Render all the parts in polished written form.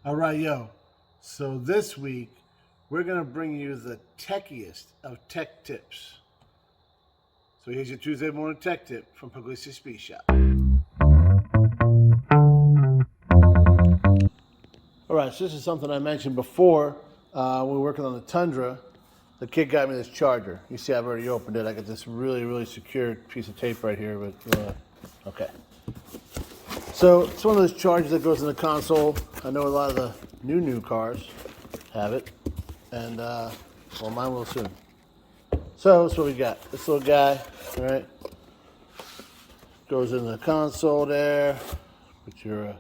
All right, yo. So this week, we're going to bring you the techiest of tech tips. So here's your Tuesday morning tech tip from Pugliese Speed Shop. All right, so this is something I mentioned before. When we were working on the Tundra, the kid got me this charger. You see, I've already opened it. I got this really secure piece of tape right here. But okay. So it's one of those chargers that goes in the console. I know a lot of the new cars have it, and well, mine will soon. So that's what we got. This little guy, all right, goes in the console there. Put your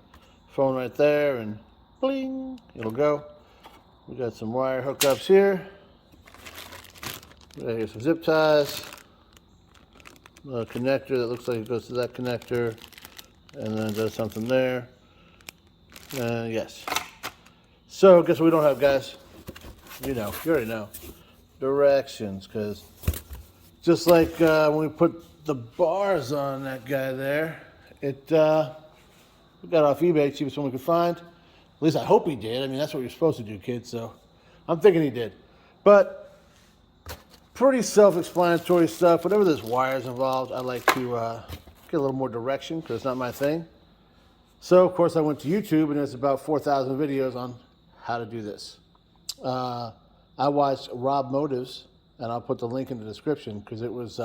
phone right there, and bling, it'll go. We got some wire hookups here. We got here some zip ties. A connector that looks like it goes to that connector, and then does something there. Yes. So guess what we don't have, guys? You already know. Directions, because just like when we put the bars on that guy there, we got off eBay, cheapest one we could find. At least I hope he did. I mean, that's what you're supposed to do, kids. So I'm thinking he did. But pretty self-explanatory stuff. Whenever there's wires involved, I like to get a little more direction because it's not my thing. So of course I went to YouTube, and there's about 4,000 videos on how to do this. I watched Rob Motives, and I'll put the link in the description because it was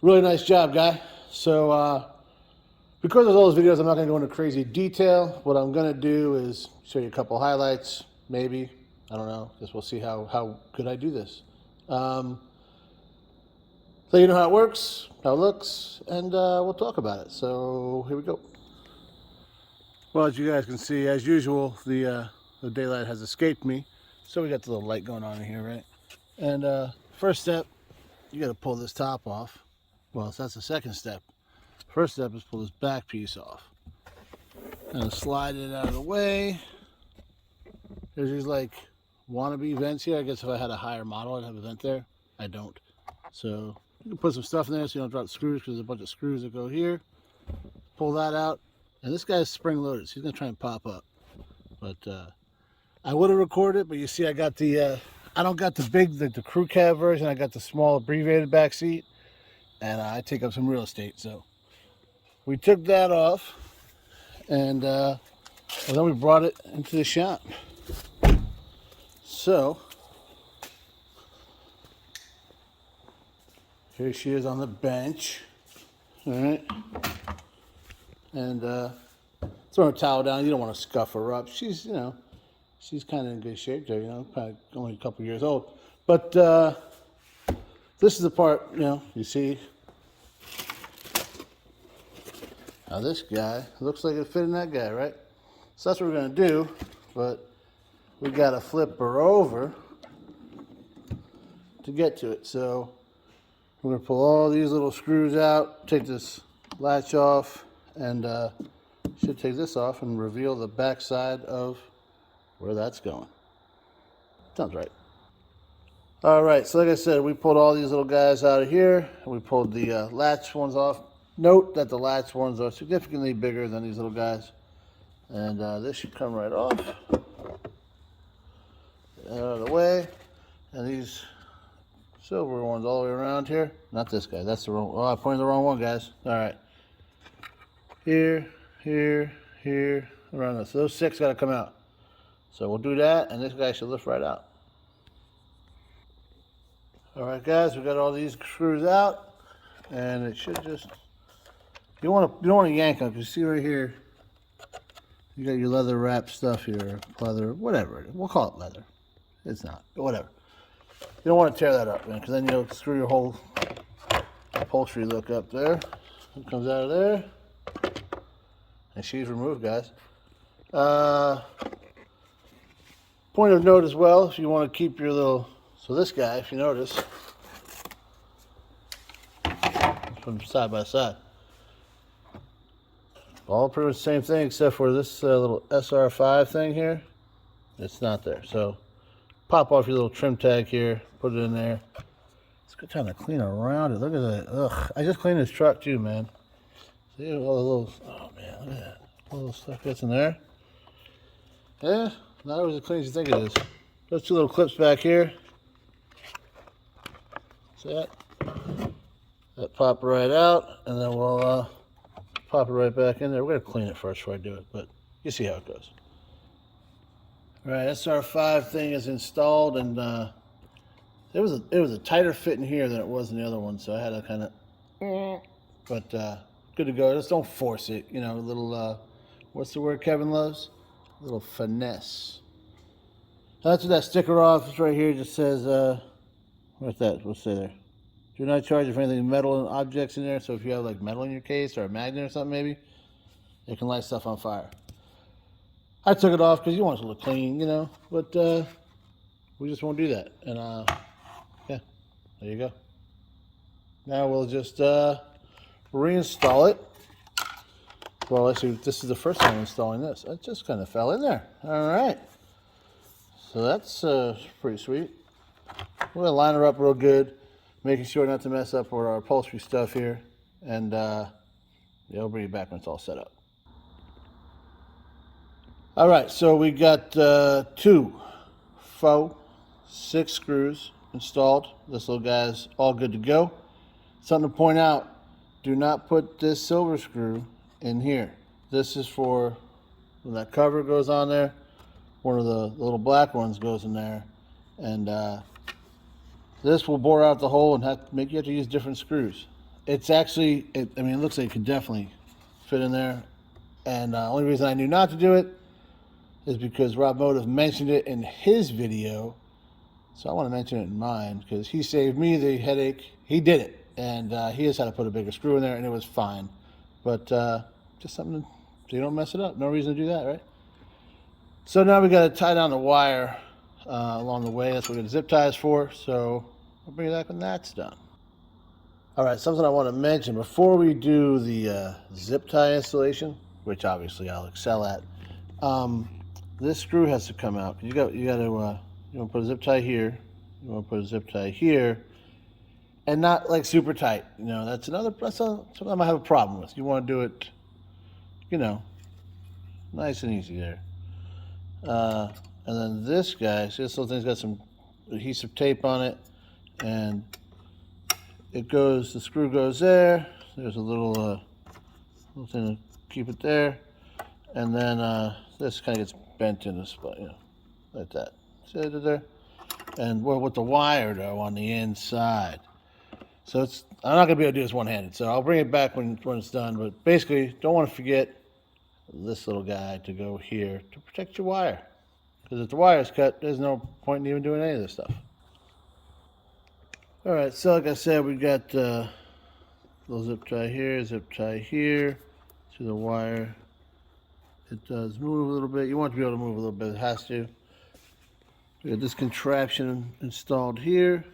really nice job, guy. So because of all those videos, I'm not going to go into crazy detail. What I'm going to do is show you a couple highlights, maybe. I don't know. Guess we'll see how good I do this. So you know how it works, how it looks, and we'll talk about it. So here we go. Well, as you guys can see, as usual, the daylight has escaped me. So we got the little light going on in here, right? And first step, you got to pull this top off. Well, so that's the second step. First step is pull this back piece off. And slide it out of the way. There's these like wannabe vents here. I guess if I had a higher model, I'd have a vent there. I don't. So you can put some stuff in there so you don't drop the screws, because there's a bunch of screws that go here. Pull that out. And this guy's spring loaded, so he's gonna try and pop up. But I would have recorded it, but you see I got the, I don't got the big, the crew cab version. I got the small abbreviated back seat. And I take up some real estate. So we took that off, and then we brought it into the shop. So here she is on the bench. All right. And throw her towel down. You don't want to scuff her up. She's, she's kind of in good shape there, probably only a couple years old. But this is the part, you see how this guy looks like it fit in that guy, right? So that's what we're going to do, but we got to flip her over to get to it. So we're going to pull all these little screws out, take this latch off, and should take this off and reveal the back side of where that's going. Sounds right. All right, so like I said, we pulled all these little guys out of here. We pulled the latch ones off. Note that the latch ones are significantly bigger than these little guys. And this should come right off. Get out of the way. And these silver ones all the way around here. Not this guy, that's the wrong, oh, I pointed the wrong one, guys. All right. Here, around this. So those 6 gotta come out. So we'll do that, and this guy should lift right out. All right, guys, we got all these screws out, and it should just, you don't want to yank them, because you see right here, you got your leather wrap stuff here, leather, whatever. We'll call it leather. It's not, but whatever. You don't want to tear that up, man, because then you'll screw your whole upholstery look up there. It comes out of there, and she's removed, guys. Point of note as well, if you want to keep your little, so this guy, if you notice, let's put them side by side. All pretty much the same thing, except for this little SR5 thing here. It's not there. So pop off your little trim tag here, put it in there. It's a good time to clean around it. Look at that. Ugh. I just cleaned this truck too, man. See all the little, oh man, look at that. All the little stuff gets in there. Yeah, not always as clean as you think it is. Those two little clips back here. See that? That pop right out, and then we'll pop it right back in there. We're gonna clean it first before I do it, but you see how it goes. All right, SR5 thing is installed, and it was a tighter fit in here than it was in the other one, so I had to kind of, but good to go. Just don't force it, you know. A little, what's the word Kevin loves? A little finesse. That's what that sticker off is right here. Just says, what's that? What's say there? Do not charge if anything metal and objects in there. So if you have like metal in your case or a magnet or something, maybe it can light stuff on fire. I took it off because you want it to look clean, you know, but we just won't do that. And yeah, there you go. Now we'll just reinstall it. Well, actually, this is the first time installing this. It just kind of fell in there. All right. So that's pretty sweet. We're gonna line her up real good, making sure not to mess up our upholstery stuff here. And yeah, I'll bring you back when it's all set up. All right, so we got 2 faux 6 screws installed. This little guy's all good to go. Something to point out, do not put this silver screw in here. This is for when that cover goes on there. One of the little black ones goes in there, and this will bore out the hole and make you have to use different screws. It's actually, I mean, it looks like it could definitely fit in there, and the only reason I knew not to do it is because Rob Motive mentioned it in his video, so I want to mention it in mine because he saved me the headache. He did it, and he just had to put a bigger screw in there, and it was fine. But just something so you don't mess it up. No reason to do that, right? So now we got to tie down the wire along the way. That's what the zip tie is for. So I'll bring it back when that's done. All right, something I want to mention before we do the zip tie installation, which obviously I'll excel at. This screw has to come out. You want to put a zip tie here. You want to put a zip tie here, and not like super tight. You know, that's something I might have a problem with. You want to do it, you know, nice and easy there. And then this guy, see this little thing's got some adhesive tape on it, and the screw goes there. There's a little thing to keep it there, and then this kind of gets bent in the spot, you know, like that. See it there? And we're with the wire though on the inside. So I'm not gonna be able to do this one-handed, so I'll bring it back when it's done. But basically, don't want to forget this little guy to go here to protect your wire. Because if the wire is cut, there's no point in even doing any of this stuff. All right, so like I said, we got little zip tie here to the wire. It does move a little bit. You want to be able to move a little bit. It has to. We got this contraption installed here.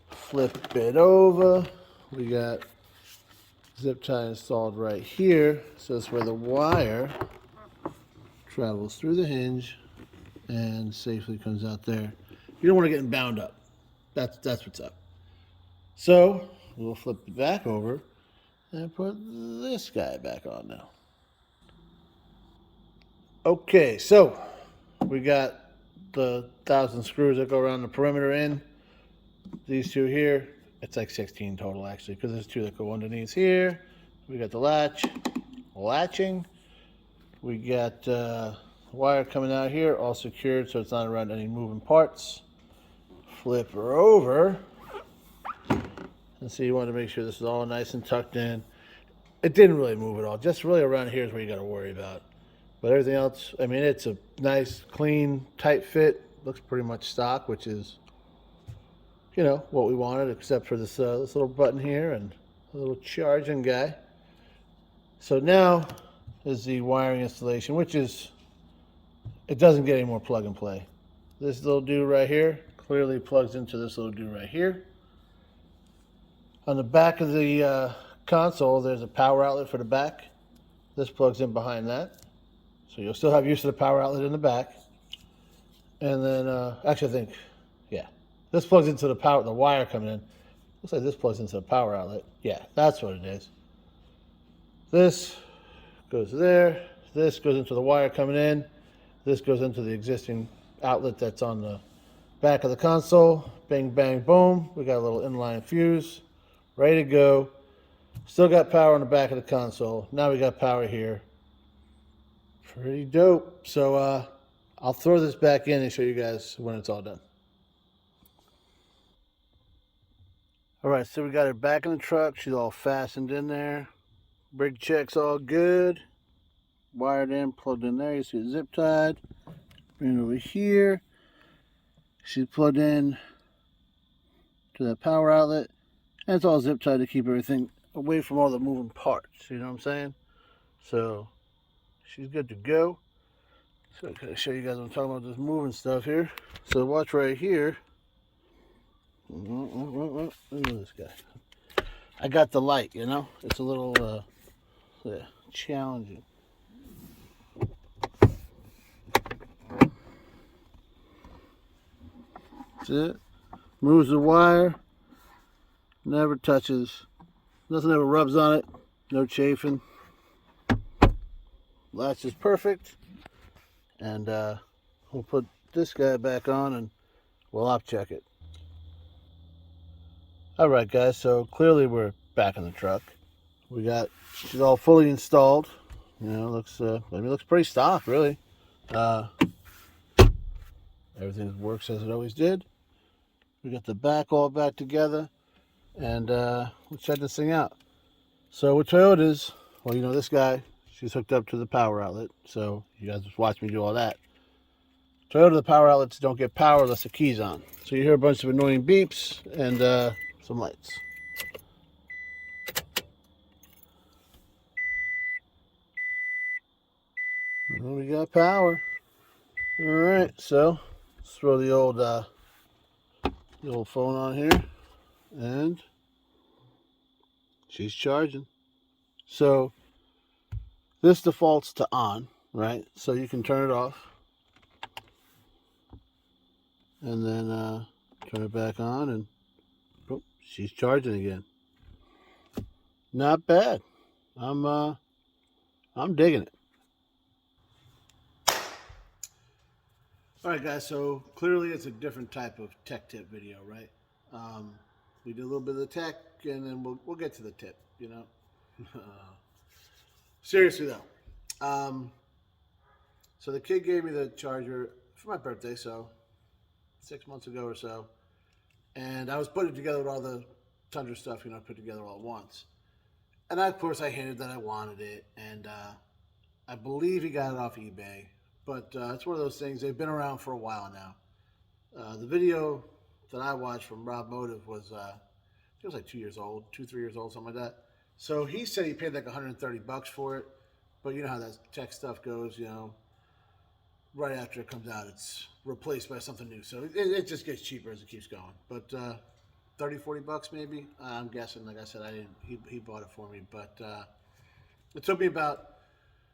Flip it over. We got zip tie installed right here. So that's where the wire travels through the hinge and safely comes out there. You don't want to get bound up. That's what's up. So we'll flip it back over and put this guy back on now. Okay, so we got the 1,000 screws that go around the perimeter in. These 2 here, it's like 16 total actually, because there's 2 that go underneath here. We got the latching. We got wire coming out here, all secured so it's not around any moving parts. Flip her over. And so you want to make sure this is all nice and tucked in. It didn't really move at all. Just really around here is where you got to worry about. But everything else, I mean, it's a nice, clean, tight fit. Looks pretty much stock, which is, you know, what we wanted, except for this little button here and a little charging guy. So now is the wiring installation, which is, it doesn't get any more plug and play. This little dude right here clearly plugs into this little dude right here. On the back of the console, there's a power outlet for the back. This plugs in behind that. So you'll still have use of the power outlet in the back. And then, actually I think, yeah, this plugs into the wire coming in. Looks like this plugs into the power outlet. Yeah, that's what it is. This goes there. This goes into the wire coming in. This goes into the existing outlet that's on the back of the console. Bing, bang, boom. We got a little inline fuse, ready to go. Still got power on the back of the console. Now we got power here. Pretty dope. So I'll throw this back in and show you guys when it's all done. All right, so we got her back in the truck. She's all fastened in there. Brake check's all good. Wired in, plugged in there. You see it zip tied. Bring it over here. She's plugged in to that power outlet. And it's all zip tied to keep everything away from all the moving parts. You know what I'm saying? So she's good to go. So I gotta show you guys what I'm talking about, this moving stuff here. So watch right here. Look at this guy. I got the light, you know? It's a little challenging. That's it. Moves the wire. Never touches. Nothing ever rubs on it. No chafing. Latch is perfect. And we'll put this guy back on and we'll op check it. Alright guys, so clearly we're back in the truck. She's all fully installed. You know, looks pretty stock really. Everything works as it always did. We got the back all back together. And let's check this thing out. So with Toyotas, well, you know, this guy, she's hooked up to the power outlet. So you guys just watch me do all that. Toyota, the power outlets don't get power unless the key's on. So you hear a bunch of annoying beeps and some lights. Well, we got power. All right, so let's throw the old phone on here, and she's charging. So this defaults to on, right? So you can turn it off, and then turn it back on, and boom, she's charging again. Not bad. I'm digging it. All right, guys. So clearly, it's a different type of tech tip video, right? We did a little bit of the tech, and then we'll get to the tip. You know. Seriously though, so the kid gave me the charger for my birthday, so 6 months ago or so, and I was putting together with all the Tundra stuff, you know, put together all at once. And of course, I hinted that I wanted it, and I believe he got it off eBay. But it's one of those things, they've been around for a while now. The video that I watched from Rob Motive was, it was like 2 years old, 3 years old, something like that. So he said he paid like 130 bucks for it. But you know how that tech stuff goes, you know. Right after it comes out, it's replaced by something new. So it just gets cheaper as it keeps going. But 30, 40 bucks maybe. I'm guessing, like I said, he bought it for me. But it took me about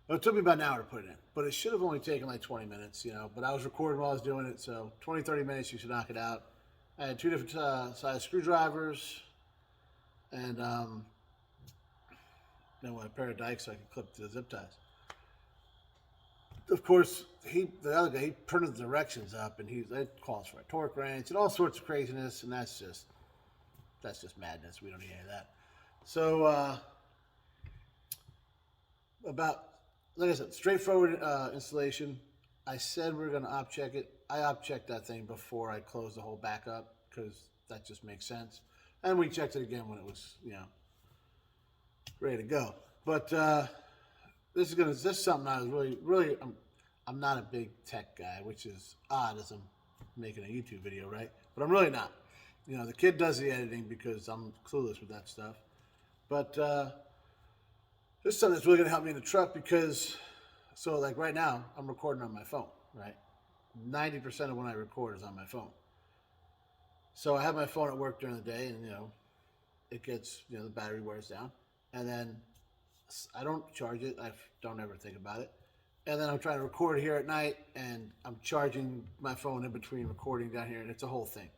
an hour to put it in. But it should have only taken like 20 minutes, you know. But I was recording while I was doing it, so 20, 30 minutes, you should knock it out. I had two different size screwdrivers, and then with a pair of dikes so I could clip the zip ties. Of course, the other guy, he printed the directions up, and it calls for a torque wrench and all sorts of craziness, and that's just madness. We don't need any of that. So like I said, straightforward installation. I said we are going to op check it. I op checked that thing before I closed the whole back up because that just makes sense. And we checked it again when it was, you know, ready to go. But this is something I was really, I'm not a big tech guy, which is odd as I'm making a YouTube video, right? But I'm really not. You know, the kid does the editing because I'm clueless with that stuff. But this is something that's really going to help me in the truck because, so like right now, I'm recording on my phone, right? 90% of when I record is on my phone. So I have my phone at work during the day, and, you know, it gets, you know, the battery wears down. And then I don't charge it. I don't ever think about it. And then I'm trying to record here at night, and I'm charging my phone in between recording down here, and it's a whole thing.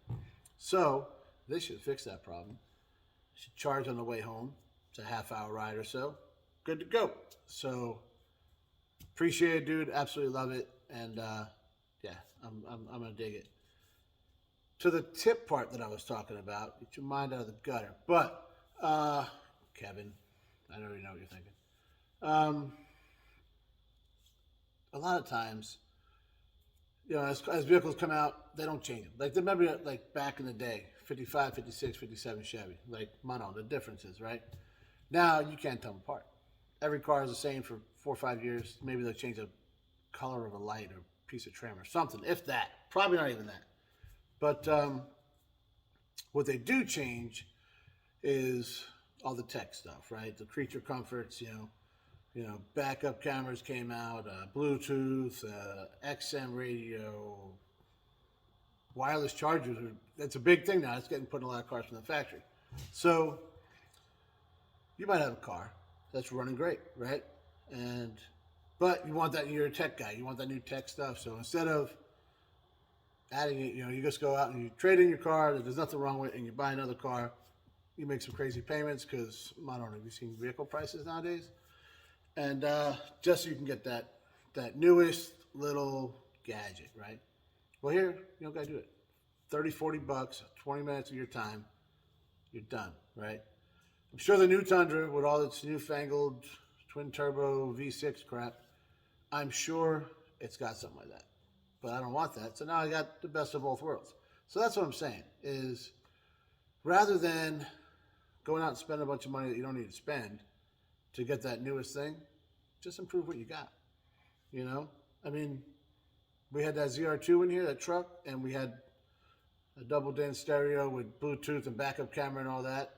So this should fix that problem. Should charge on the way home. It's a half-hour ride or so. Good to go. So appreciate it, dude. Absolutely love it. And yeah, I'm gonna dig it. To the tip part that I was talking about, get your mind out of the gutter. But Kevin, I already know what you're thinking. Um, a lot of times, as vehicles come out, they don't change them. Like, remember, like, back in the day, 55, 56, 57 Chevy. Like, mono, the differences, right? Now, you can't tell them apart. Every car is the same for 4 or 5 years. Maybe they'll change the color of a light or piece of trim or something, if that. Probably not even that. But what they do change is all the tech stuff, right? The creature comforts, backup cameras came out, Bluetooth, XM radio, wireless chargers. That's a big thing now. It's getting put in a lot of cars from the factory. So you might have a car that's running great, right? But you want that, you're a tech guy. You want that new tech stuff. So instead of adding it, you just go out and you trade in your car that there's nothing wrong with it, and you buy another car. You make some crazy payments because, I don't know, have you seen vehicle prices nowadays? And just so you can get that newest little gadget, right? Well, here, you don't got to do it. 30, 40 bucks, 20 minutes of your time, you're done, right? I'm sure the new Tundra with all its newfangled twin turbo V6 crap, I'm sure it's got something like that. But I don't want that. So now I got the best of both worlds. So that's what I'm saying is rather than going out and spending a bunch of money that you don't need to spend to get that newest thing, just improve what you got. I mean, we had that ZR2 in here, that truck, and we had a double din stereo with Bluetooth and backup camera and all that.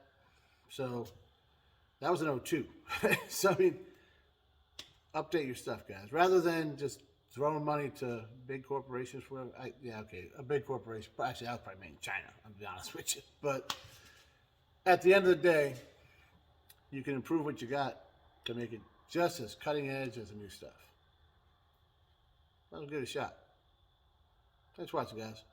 So that was an '02. So, I mean, update your stuff, guys. Rather than just throwing money to big corporations for a big corporation. Actually, I was probably made in China, I'll be honest with you. But at the end of the day, you can improve what you got to make it just as cutting edge as the new stuff. Let's give it a shot. Thanks for watching, guys.